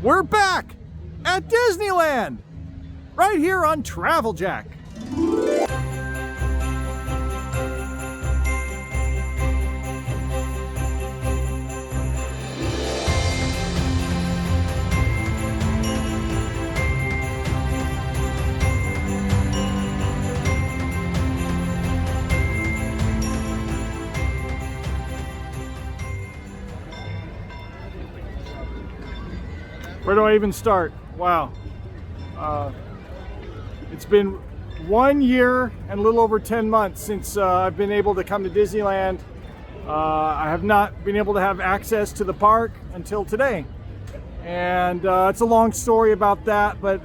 We're back at Disneyland, right here on Travel Jack. Where do I even start? Wow. It's been 1 year and a little over 10 months since I've been able to come to Disneyland. I have not been able to have access to the park until today. And it's a long story about that, but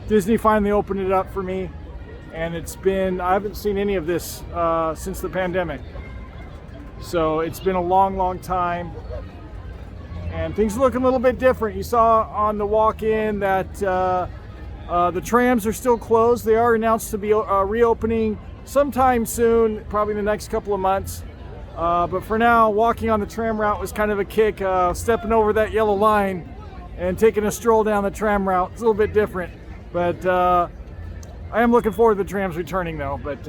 Disney finally opened it up for me. And I haven't seen any of this since the pandemic. So it's been a long, long time. And things look a little bit different. You saw on the walk-in that the trams are still closed. They are announced to be reopening sometime soon, probably in the next couple of months. But for now, walking on the tram route was kind of a kick. Stepping over that yellow line and taking a stroll down the tram route. It's a little bit different. But I am looking forward to the trams returning though. But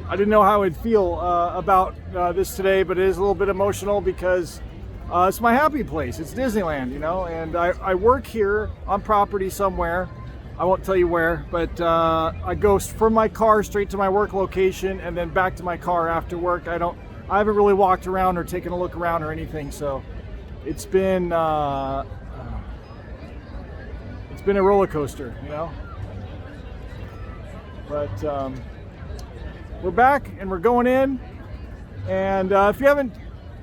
I didn't know how I'd feel about this today, but it is a little bit emotional because it's my happy place. It's Disneyland, you know, and I work here on property somewhere. I won't tell you where, but I go from my car straight to my work location and then back to my car after work. I haven't really walked around or taken a look around or anything, so it's been a roller coaster, you know. But we're back and we're going in, and if you haven't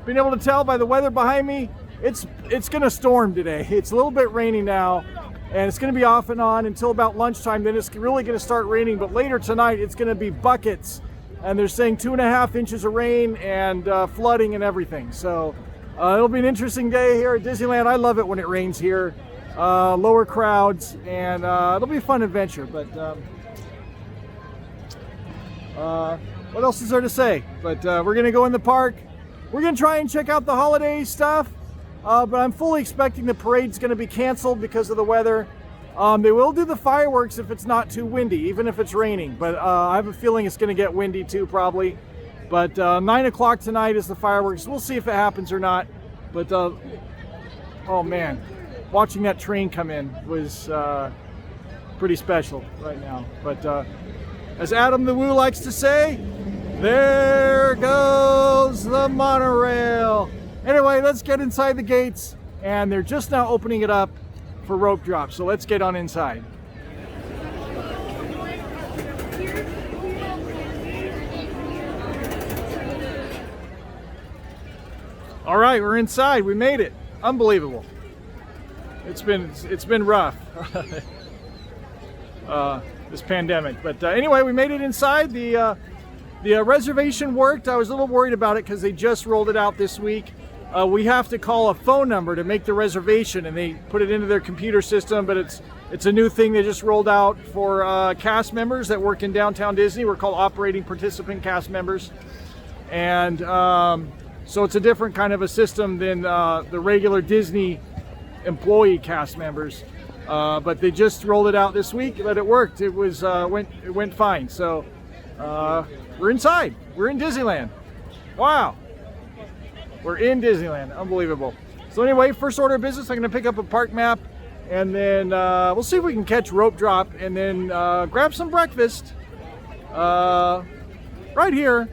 been able to tell by the weather behind me, it's gonna storm today. It's a little bit rainy now, and it's gonna be off and on until about lunchtime. Then it's really gonna start raining, but later tonight it's gonna be buckets, and they're saying 2.5 inches of rain and flooding and everything. So it'll be an interesting day here at Disneyland. I love it when it rains here. Lower crowds, and it'll be a fun adventure. But what else is there to say? But we're gonna go in the park. We're gonna try and check out the holiday stuff, but I'm fully expecting the parade's gonna be canceled because of the weather. They will do the fireworks if it's not too windy, even if it's raining, but I have a feeling it's gonna get windy too, probably. But 9 o'clock tonight is the fireworks. We'll see if it happens or not. But oh man, watching that train come in was pretty special right now. But as Adam the Woo likes to say, there goes the monorail. Anyway, let's get inside the gates, and they're just now opening it up for rope drop. So let's get on inside. All right, we're inside. We made it. Unbelievable. It's been rough. This pandemic, but anyway, we made it inside. The reservation worked. I was a little worried about it because they just rolled it out this week. We have to call a phone number to make the reservation, and they put it into their computer system, but it's a new thing they just rolled out for cast members that work in downtown Disney. We're called operating participant cast members, and so it's a different kind of a system than the regular Disney employee cast members. But they just rolled it out this week, but it worked. It went fine. So we're inside. We're in Disneyland. Wow. We're in Disneyland. Unbelievable. So anyway, first order of business, I'm going to pick up a park map, and then we'll see if we can catch rope drop, and then grab some breakfast right here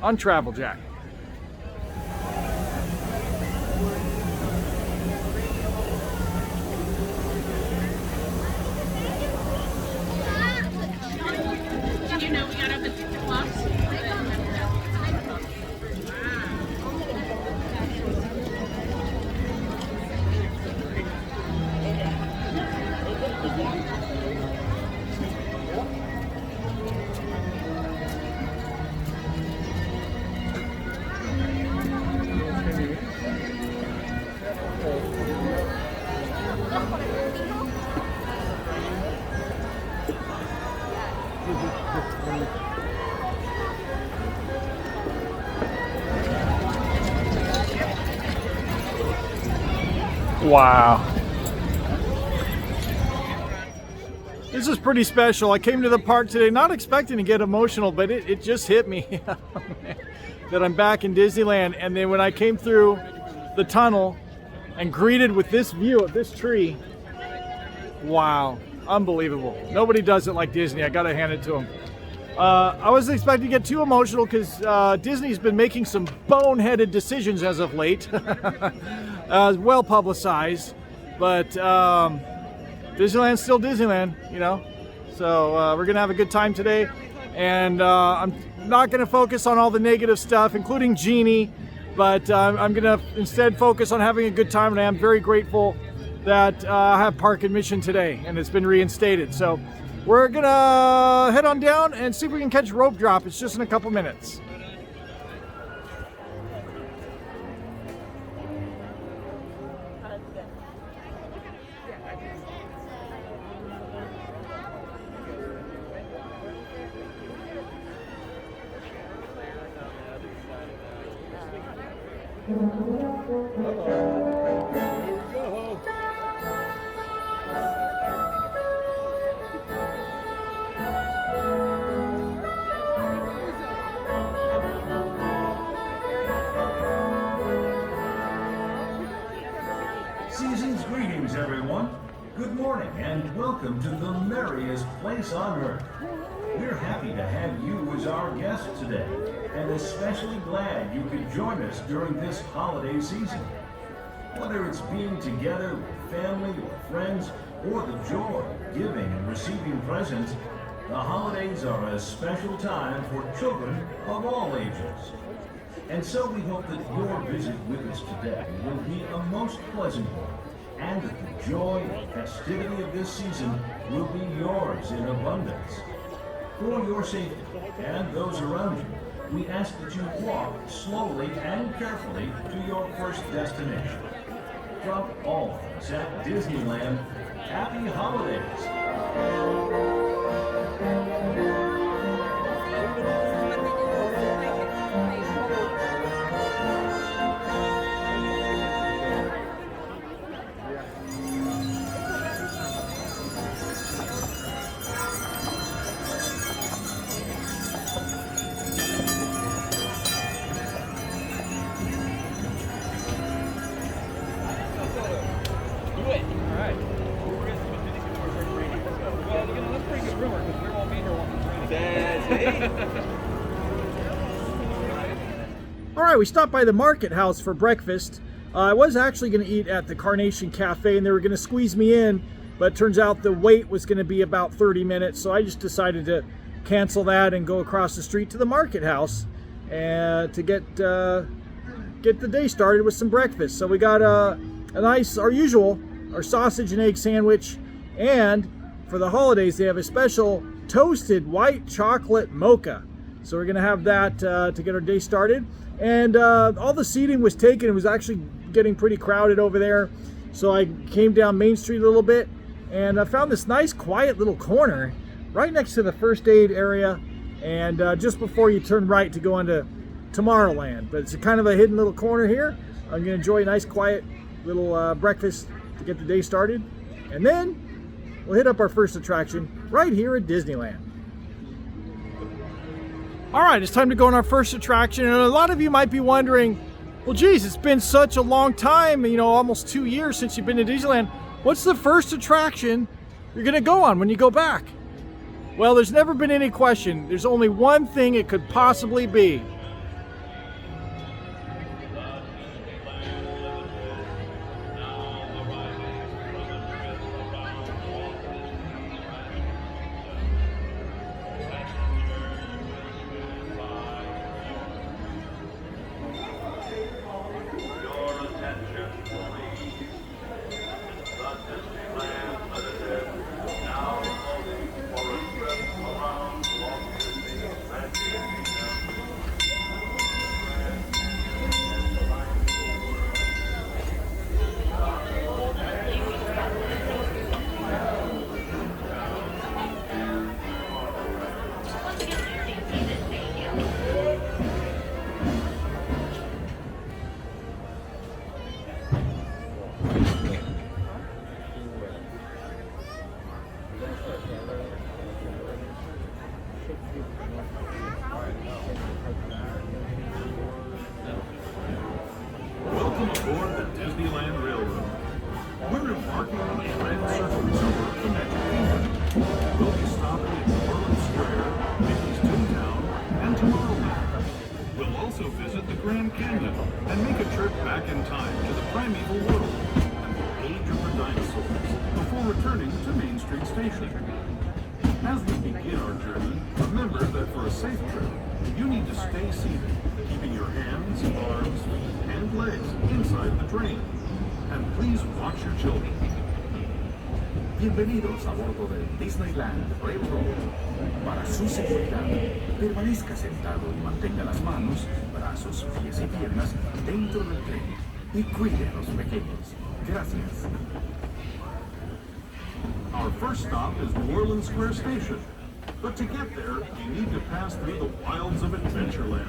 on Travel Jack. Wow. This is pretty special. I came to the park today not expecting to get emotional, but it just hit me that I'm back in Disneyland. And then when I came through the tunnel and greeted with this view of this tree, wow, unbelievable. Nobody does it like Disney. I gotta hand it to them. I wasn't expecting to get too emotional because Disney's been making some boneheaded decisions as of late. Well publicized, but Disneyland's still Disneyland, you know. So we're gonna have a good time today, and I'm not gonna focus on all the negative stuff, including Genie, but I'm gonna instead focus on having a good time, and I am very grateful that I have park admission today, and it's been reinstated. So we're gonna head on down and see if we can catch rope drop. It's just in a couple minutes. Season's greetings, everyone. Good morning and welcome to the merriest place on earth. We're happy to have you as our guest today, and especially glad you could join us during this holiday season. Whether it's being together with family or friends, or the joy of giving and receiving presents, the holidays are a special time for children of all ages. And so we hope that your visit with us today will be a most pleasant one, and that the joy and festivity of this season will be yours in abundance. For your safety and those around you, we ask that you walk slowly and carefully to your first destination. From all of us at Disneyland, happy holidays! All right, we stopped by the market house for breakfast. I was actually going to eat at the Carnation Cafe, and they were going to squeeze me in, but it turns out the wait was going to be about 30 minutes, so I just decided to cancel that and go across the street to the market house and to get the day started with some breakfast. So we got a nice, our sausage and egg sandwich, and for the holidays they have a special toasted white chocolate mocha. So we're gonna have that to get our day started. And all the seating was taken. It was actually getting pretty crowded over there. So I came down Main Street a little bit, and I found this nice quiet little corner right next to the first aid area, and just before you turn right to go into Tomorrowland. But it's a kind of a hidden little corner here. I'm gonna enjoy a nice quiet little breakfast to get the day started, and then we'll hit up our first attraction right here at Disneyland. All right, it's time to go on our first attraction, and a lot of you might be wondering, well, geez, it's been such a long time, you know, almost 2 years since you've been to Disneyland. What's the first attraction you're gonna go on when you go back? Well, there's never been any question. There's only one thing it could possibly be. Welcome aboard the Disneyland Railroad. We're embarking on a grand circle tour of the Magic Kingdom. We'll be stopping at New Orleans Square, Mickey's Toontown, and Tomorrowland. We'll also visit the Grand Canyon and make a trip back in time to the primeval world and the age of the dinosaurs before returning to Main Street Station. As we begin our journey, remember that for a safe trip, you need to stay seated, keeping your hands, arms, feet, and legs inside the train. And please watch your children. Bienvenidos a bordo del Disneyland Railroad. Para su seguridad, permanezca sentado y mantenga las manos, brazos, pies y piernas dentro del tren y cuide a los pequeños. Gracias. Our first stop is New Orleans Square Station. But to get there, you need to pass through the wilds of Adventureland.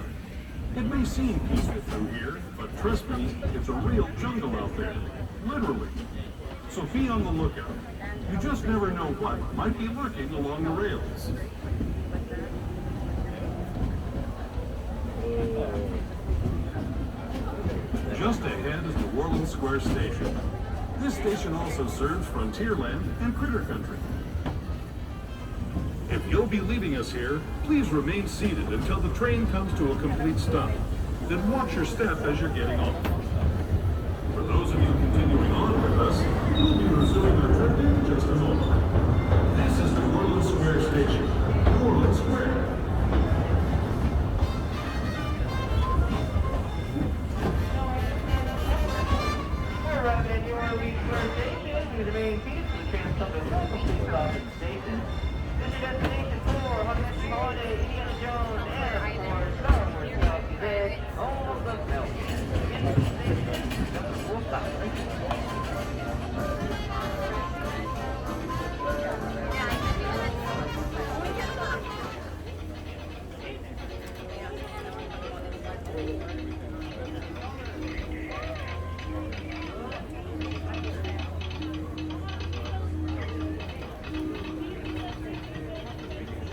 It may seem peaceful through here, but trust me, it's a real jungle out there. Literally. So be on the lookout. You just never know what might be lurking along the rails. Just ahead is New Orleans Square Station. This station also serves Frontierland and Critter Country. If you'll be leaving us here, please remain seated until the train comes to a complete stop. Then watch your step as you're getting off. For those of you continuing on with us, we'll be resuming our trip in just a moment. This is New Orleans Square Station. New Orleans Square. We're arriving at New Orleans Square Station through the main piece of the train stop at local stop at the station. This is destination for Holiday, Indiana Jones, and for Star Wars Galaxy's Edge, all the Pelican. Again, this is the station, just a full stop.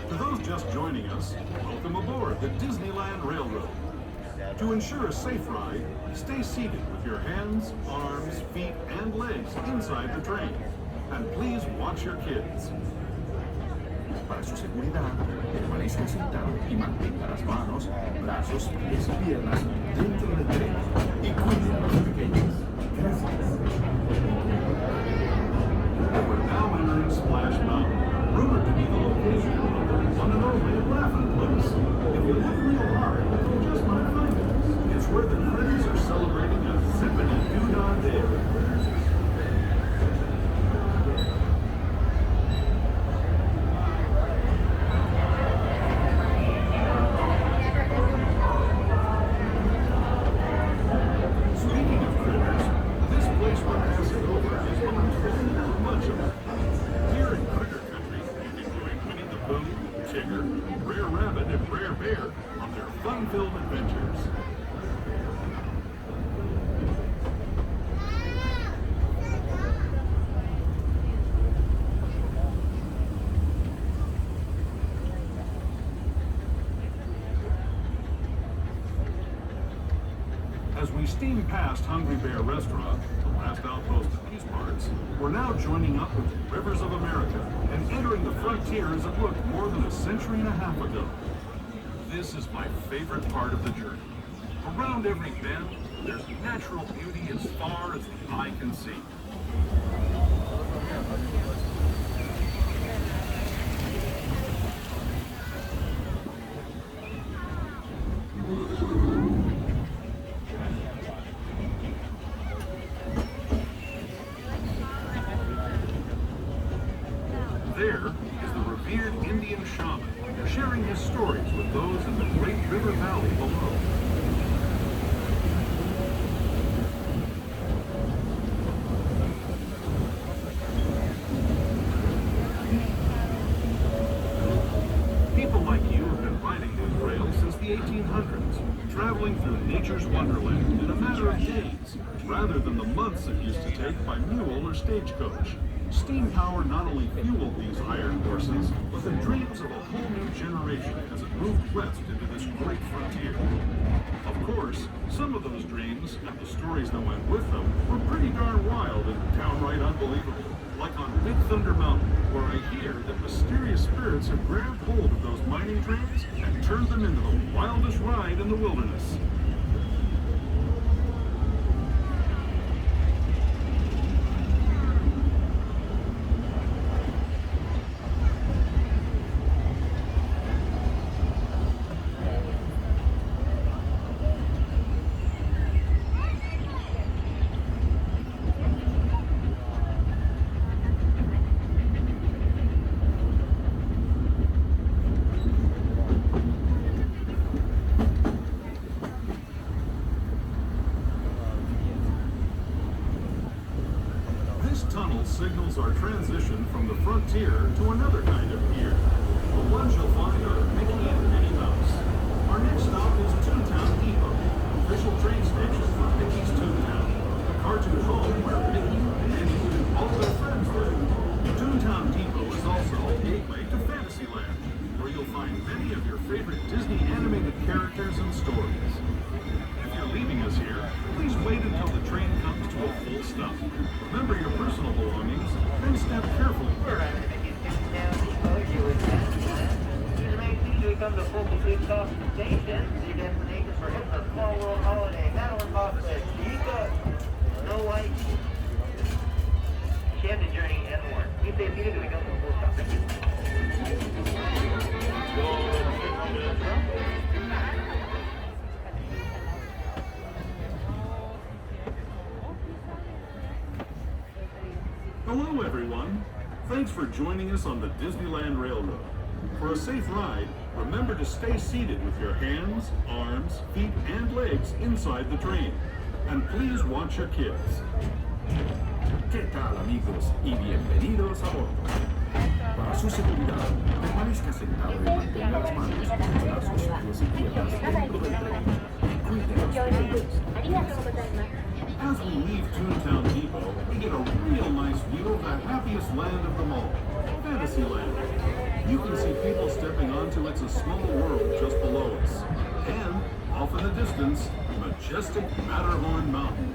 For those just joining us, welcome aboard the Disneyland Railroad. To ensure a safe ride, stay seated with your hands, arms, feet, and legs inside the train. And please watch your kids. Para su seguridad, permanezca sentado y mantenga las manos, brazos, pies y piernas dentro del tren y cuide a los pequeños. Gracias. We're now entering Splash Mountain, rumored to be the location of the one and only Laughing Place. If you look real hard, you just might find it. It's where the critters are celebrating a zippity-doo-dah day. Speaking of critters, this place we're passing over is home to much of it. Here in Critter Country, you can join Winnie the Pooh, Tigger, Brer Rabbit, and Brer Bear on their fun-filled adventures. As we steam past Hungry Bear Restaurant, the last outpost of these parts, we're now joining up with the Rivers of America and entering the frontier as it looked more than a century and a half ago. This is my favorite part of the journey. Around every bend, there's natural beauty as far as the eye can see. There is the revered Indian shaman, sharing his stories with those in the Great River Valley below. People like you have been riding these rails since the 1800s, traveling through nature's wonderland in a matter of days, rather than the months it used to take by mule or stagecoach. Steam power not only fueled these iron horses, but the dreams of a whole new generation as it moved west into this great frontier. Of course, Some of those dreams, and the stories that went with them, were pretty darn wild and downright unbelievable. Like on Big Thunder Mountain, where I hear that mysterious spirits have grabbed hold of those mining trains and turned them into the wildest ride in the wilderness. Signals our transition from the frontier to another kind of pier. The ones you'll find are Mickey and Minnie Mouse. Our next stop is Toontown Depot, official train station for Mickey's Toontown, the cartoon home where Mickey, Minnie, and all their friends live. Toontown Depot is also a gateway to Fantasyland, where you'll find many of your favorite Disney animated characters and stories. If you're leaving us here, please wait until the train comes to a full stop. Remember your personal belongings, then step carefully. We're arriving at Mickey's Toontown Depot here with Fantasyland. Use the main feature to come to a full complete stop at the station. Your destination for a small world holiday. Madeline Boston, Chica, Snow White, Enchanted Journey, and more. You stay seated till we come to a full stop. Thank you. Hello everyone! Thanks for joining us on the Disneyland Railroad. For a safe ride, remember to stay seated with your hands, arms, feet, and legs inside the train. And please watch your kids. ¿Qué tal, amigos? Y bienvenidos a bordo. Para su seguridad, permanezca sentado y mantenga las manos, brazos, pies y piernas dentro del tren. Cuide los pequeños. As we leave Toontown Depot, we get a real nice view of the happiest land of them all, Fantasyland. You can see people stepping onto It's a Small World just below us. And, off in the distance, majestic Matterhorn Mountain.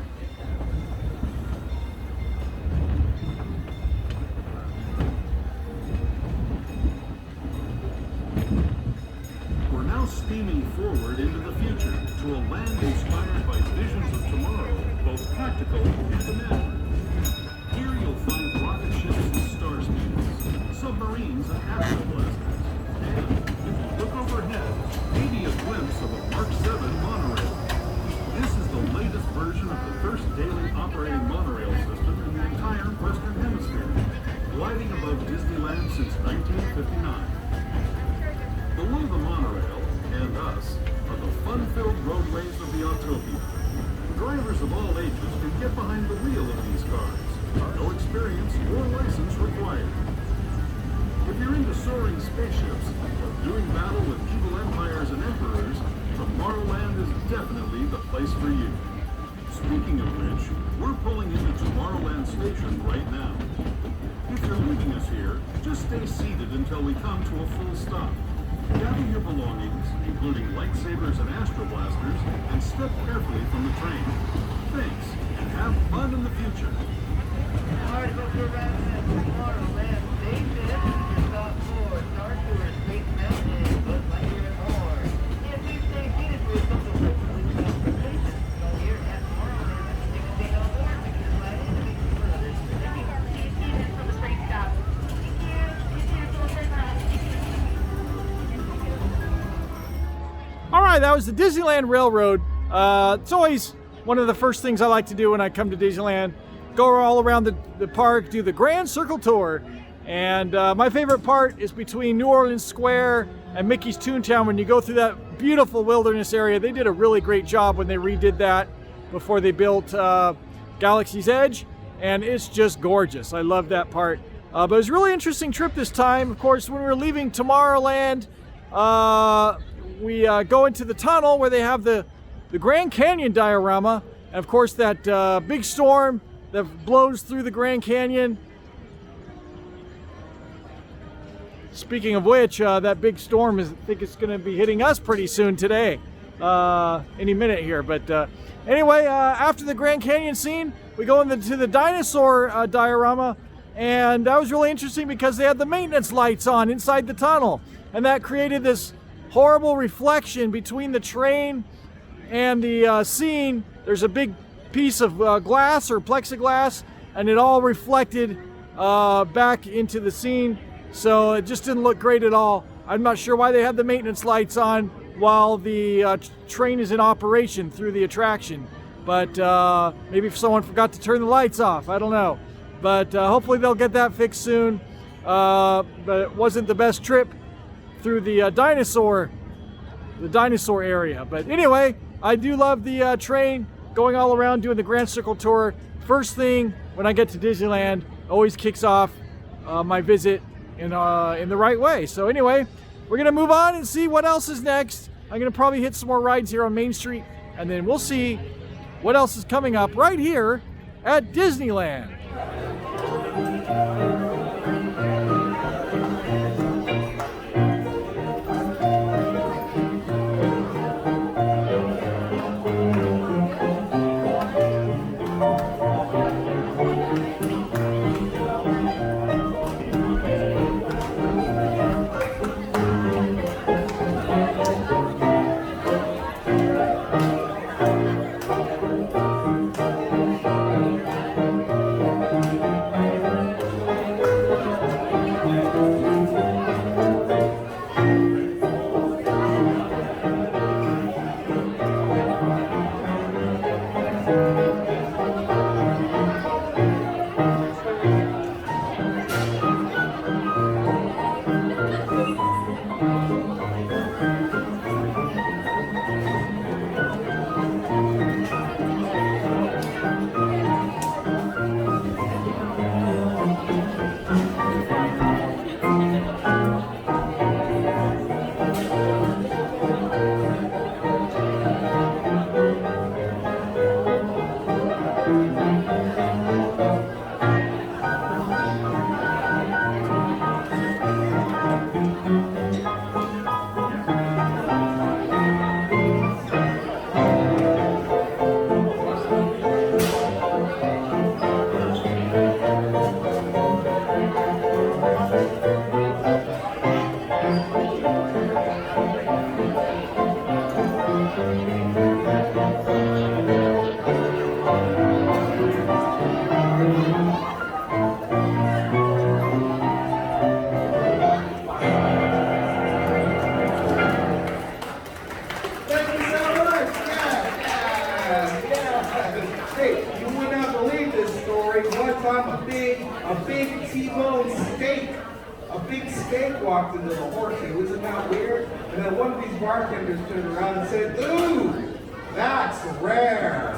We're now steaming forward into the future to a land inspired by visions of tomorrow, both practical and imagined. Here you'll find rocket ships and star speeders, submarines and astro blasters, and if you look overhead, maybe a glimpse of a Mark 7 monorail. This is the latest version of the first daily operating monorail system in the entire Western Hemisphere, gliding above Disneyland since 1959. Below the monorail, and us, are the fun-filled roadways of the Autopia. Drivers of all ages can get behind the wheel of these cars. No experience or license required. If you're into soaring spaceships or doing battle with evil empires and emperors, Tomorrowland is definitely the place for you. Speaking of which, we're pulling into Tomorrowland Station right now. If you're leaving us here, just stay seated until we come to a full stop. Gather your belongings, including lightsabers and astro blasters, and step carefully from the train. Thanks, and have fun in the future. Alright, folks, we're arriving at Tomorrowland Station. Stop for Star Tours, Space Mountain, Buzz Lightyear, and more. Yeah, please stay seated for some of the full complete stop at the station. Here at Tomorrowland, you can stay on board, we can just slide in and make some further. Thank you. Stay seated for the train stop. Thank you. Stay seated for the train stop. All right, that was the Disneyland Railroad. It's always one of the first things I like to do when I come to Disneyland. Go all around the park, do the Grand Circle Tour. And my favorite part is between New Orleans Square and Mickey's Toontown. When you go through that beautiful wilderness area, they did a really great job when they redid that before they built Galaxy's Edge. And it's just gorgeous. I love that part. But it was a really interesting trip this time. Of course, when we were leaving Tomorrowland, we go into the tunnel where they have the Grand Canyon diorama. And of course, that big storm that blows through the Grand Canyon. Speaking of which, that big storm I think it's going to be hitting us pretty soon today. any minute here. But anyway, after the Grand Canyon scene, we go into the dinosaur diorama, and that was really interesting because they had the maintenance lights on inside the tunnel, and that created this horrible reflection between the train and the scene. There's a big piece of glass or plexiglass, and it all reflected back into the scene, so it just didn't look great at all. I'm not sure why they had the maintenance lights on while the train is in operation through the attraction, but maybe if someone forgot to turn the lights off, I don't know. But hopefully they'll get that fixed soon. But it wasn't the best trip through the dinosaur area. But anyway, I do love the train going all around doing the Grand Circle Tour. First thing when I get to Disneyland, always kicks off my visit in the right way. So anyway, we're gonna move on and see what else is next. I'm gonna probably hit some more rides here on Main Street, and then we'll see what else is coming up right here at Disneyland. Hey, you would not believe this story. One time a big T-bone steak, a big steak walked into the Horseshoe. Isn't that weird? And then one of these bartenders turned around and said, "Ooh, that's rare."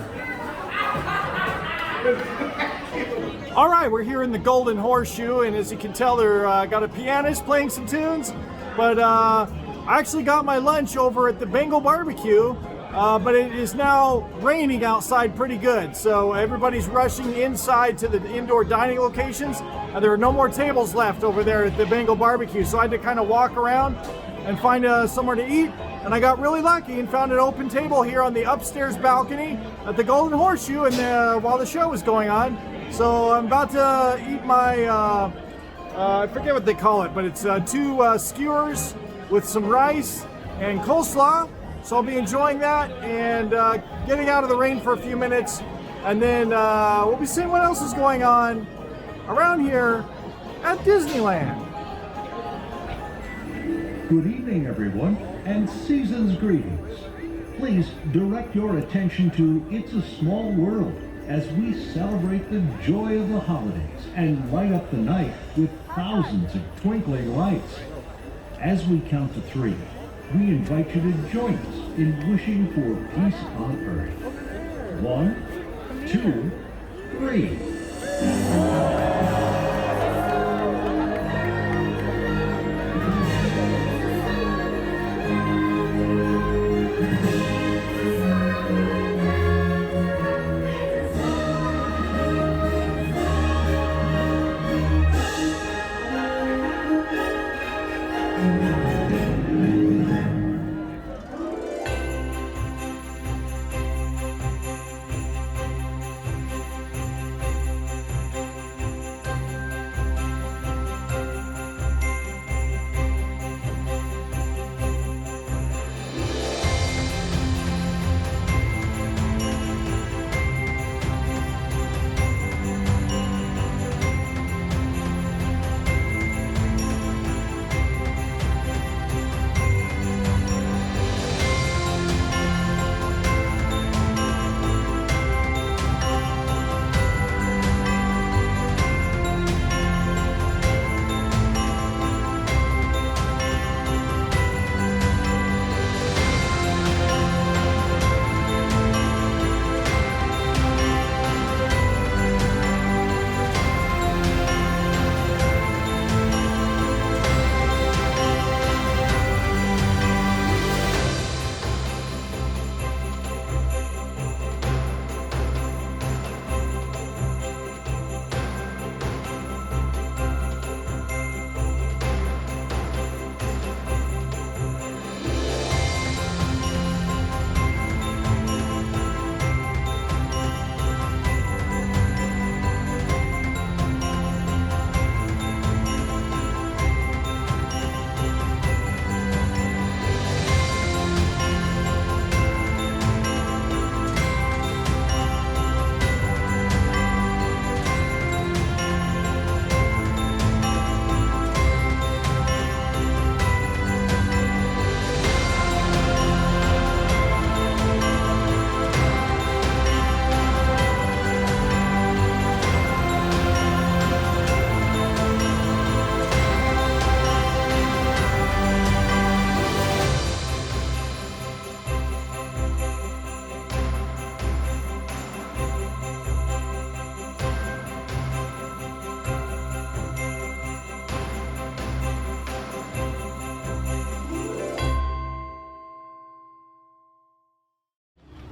All right, we're here in the Golden Horseshoe, and as you can tell, they're got a pianist playing some tunes. But I actually got my lunch over at the Bengal Barbecue, but it is now raining outside pretty good. So everybody's rushing inside to the indoor dining locations, and there are no more tables left over there at the Bengal Barbecue. So I had to kind of walk around and find somewhere to eat. And I got really lucky and found an open table here on the upstairs balcony at the Golden Horseshoe, and while the show was going on. So I'm about to eat my, I forget what they call it, but it's 2 skewers with some rice and coleslaw. So I'll be enjoying that and getting out of the rain for a few minutes. And then we'll be seeing what else is going on around here at Disneyland. Good evening, everyone, and season's greetings. Please direct your attention to It's a Small World as we celebrate the joy of the holidays and light up the night with thousands of twinkling lights. As we count to 3, we invite you to join us in wishing for peace on earth. 1, 2, 3.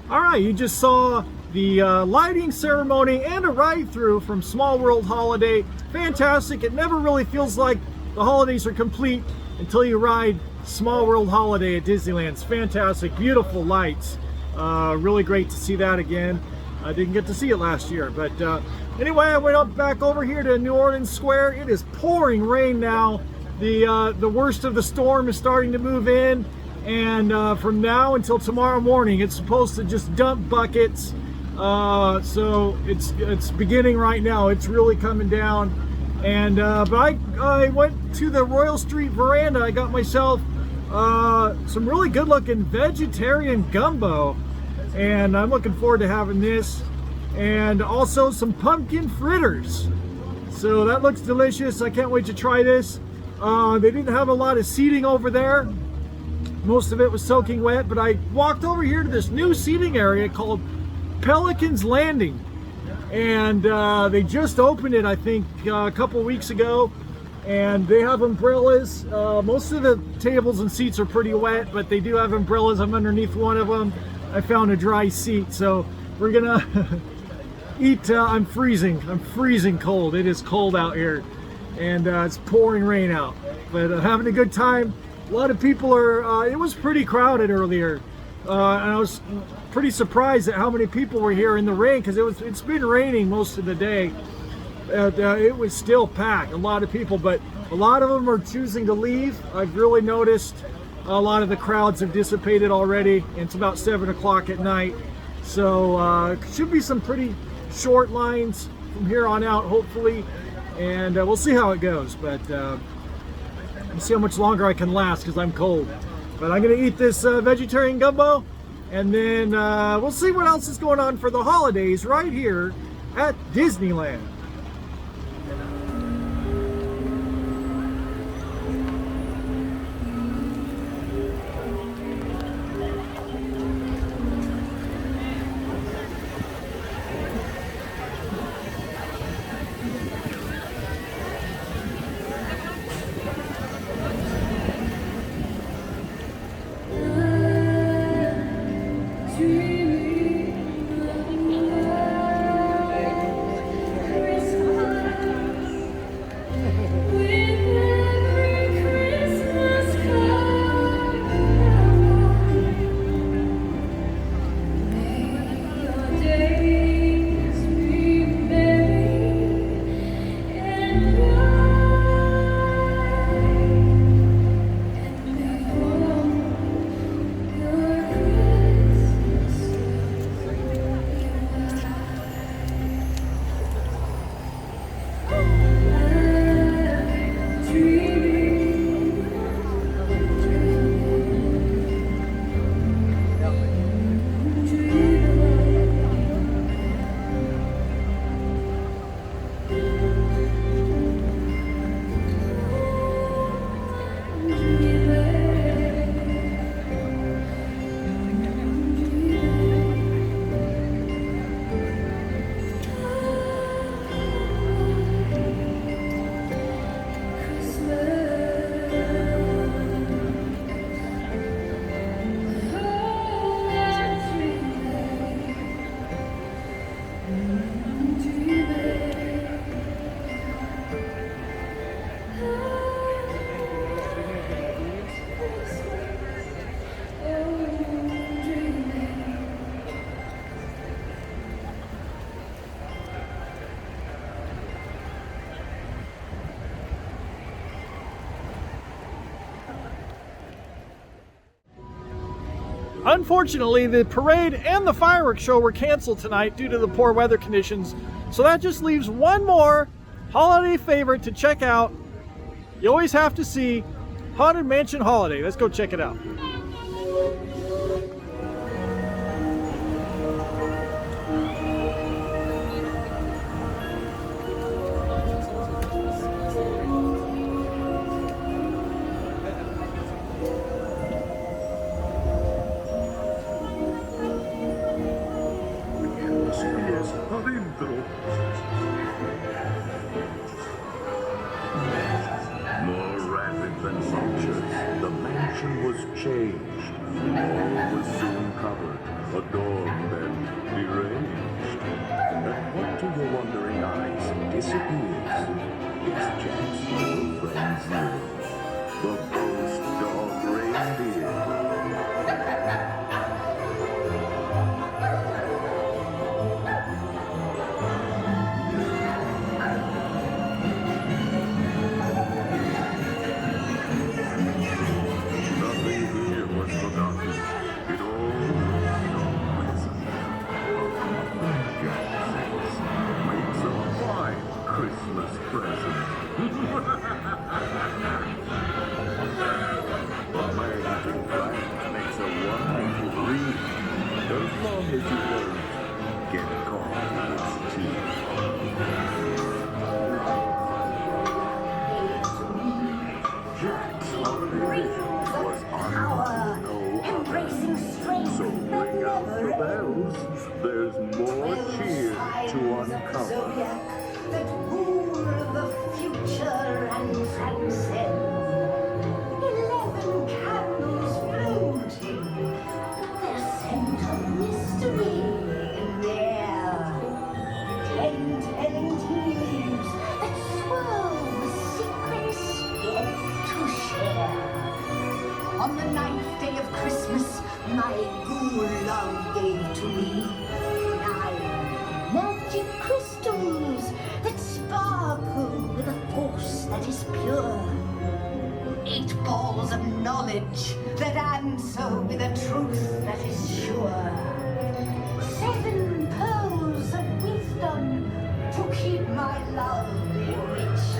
All right, you just saw the lighting ceremony and a ride-through from Small World Holiday. Fantastic. It never really feels like the holidays are complete until you ride Small World Holiday at Disneyland. It's fantastic. Beautiful lights. Really great to see that again. I didn't get to see it last year, but anyway, I went up back over here to New Orleans Square. It is pouring rain now. The worst of the storm is starting to move in, and from now until tomorrow morning, it's supposed to just dump buckets. So it's beginning right now. It's really coming down, and but I went to the Royal Street Veranda. I got myself some really good-looking vegetarian gumbo, and I'm looking forward to having this, and also some pumpkin fritters. So that looks delicious. I can't wait to try this. They didn't have a lot of seating over there. Most of it was soaking wet, but I walked over here to this new seating area called Pelican's Landing, and they just opened it, I think, a couple weeks ago, and they have umbrellas. Most of the tables and seats are pretty wet, but they do have umbrellas. I'm underneath one of them. I found a dry seat, so we're gonna eat. I'm freezing cold. It is cold out here, and it's pouring rain out, but having a good time. A lot of people are, it was pretty crowded earlier, and I was pretty surprised at how many people were here in the rain, because it's been raining most of the day. It was still packed, a lot of people, but a lot of them are choosing to leave. I've really noticed a lot of the crowds have dissipated already, and it's about 7 o'clock at night. So should be some pretty short lines from here on out, hopefully, and we'll see how it goes. But let's see how much longer I can last, because I'm cold. But I'm gonna eat this vegetarian gumbo, and then we'll see what else is going on for the holidays right here at Disneyland. Unfortunately, the parade and the fireworks show were canceled tonight due to the poor weather conditions. So that just leaves one more holiday favorite to check out. You always have to see Haunted Mansion Holiday. Let's go check it out. More rapid than vultures, the mansion was changed Yes, it is. It's Jack's little friend Zero, the ghost dog reindeer. Nothing here was forgotten. It all looked so pleasant. Jack says, makes a fine Christmas present. A magic plant makes a wonderful dream, as long as you don't get caught in its teeth. Jack's holiday was unlike no embracing other. strength So that ring out never the bells. There's more cheer to uncover. Zodiac that rule the future and transcend. 11 candles floating, their scent of mystery in the air. 10 telling tea leaves that swirl with secrets yet to share. On the 9th day of Christmas, my ghoul love gave to me 9 magic crystals that sparkle with a force that is pure. 8 balls of knowledge that answer with a truth that is sure. 7 pearls of wisdom to keep my love enriched.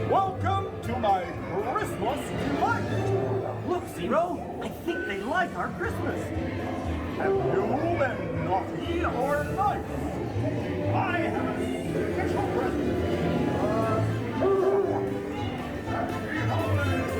Welcome to my Christmas delight. Look, Zero, I think they like our Christmas. Have you been naughty or nice? I have a special present. Happy holidays.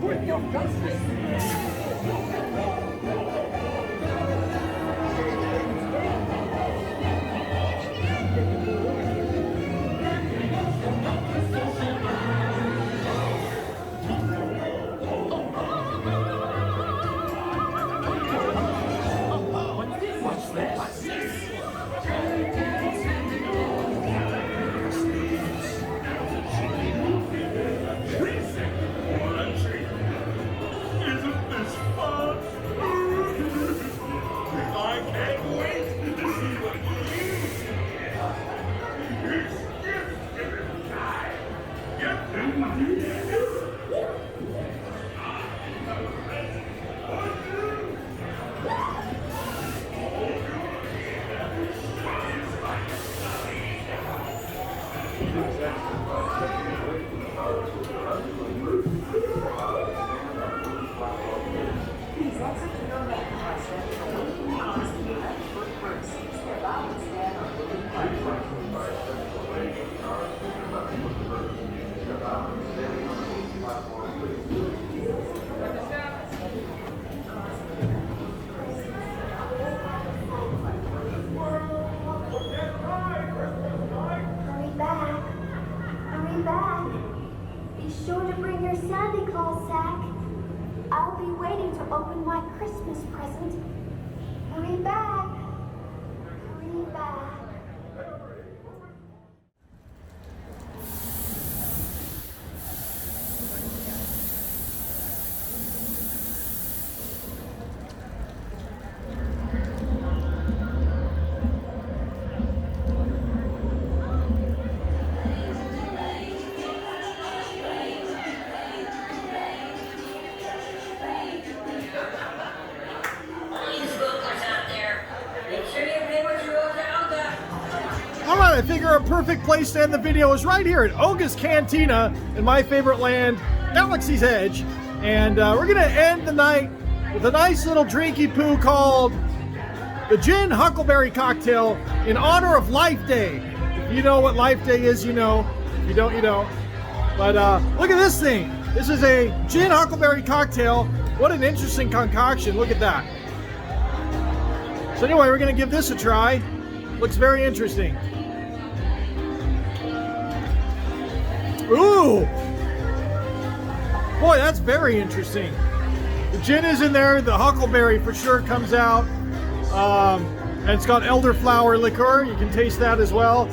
With your Isn't this open my Christmas present. Hurry back. Hurry back. Alright, I figure a perfect place to end the video is right here at Oga's Cantina in my favorite land, Galaxy's Edge. And we're going to end the night with a nice little drinky poo called the Gin Huckleberry Cocktail in honor of Life Day. If you know what Life Day is, you know. If you don't, you don't. But look at this thing. This is a Gin Huckleberry Cocktail. What an interesting concoction. Look at that. So anyway, we're going to give this a try. Looks very interesting. Ooh! Boy, that's very interesting. The gin is in there. The huckleberry for sure comes out. And it's got elderflower liqueur. You can taste that as well.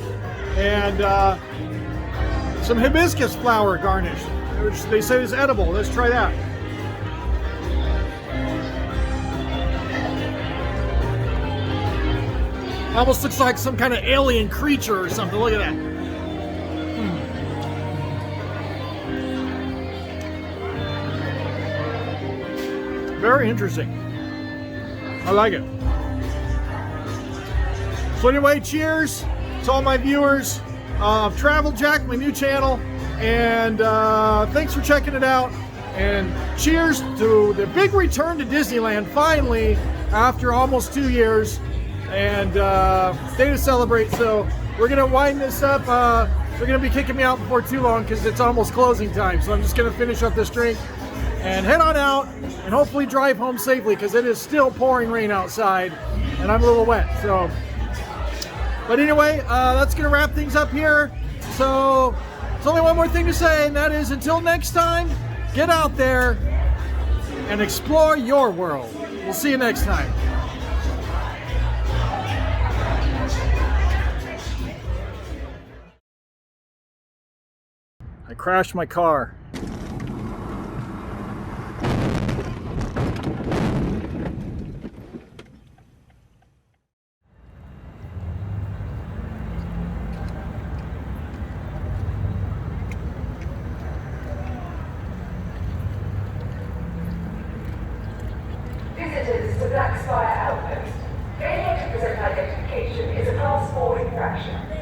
And some hibiscus flower garnish, which they say is edible. Let's try that. Almost looks like some kind of alien creature or something. Look at that. Very interesting. I like it. So anyway, cheers to all my viewers of Travel Jack, my new channel. And thanks for checking it out. And cheers to the big return to Disneyland, finally, after almost 2 years. And day to celebrate. So we're gonna wind this up. They're gonna be kicking me out before too long because it's almost closing time. So I'm just gonna finish up this drink and head on out and hopefully drive home safely because it is still pouring rain outside and I'm a little wet. So, but anyway, that's gonna wrap things up here. So there's only one more thing to say, and that is until next time, get out there and explore your world. We'll see you next time. I crashed my car. Visitors to Black Spire Outpost. Failing to present identification is a Class 4 infraction.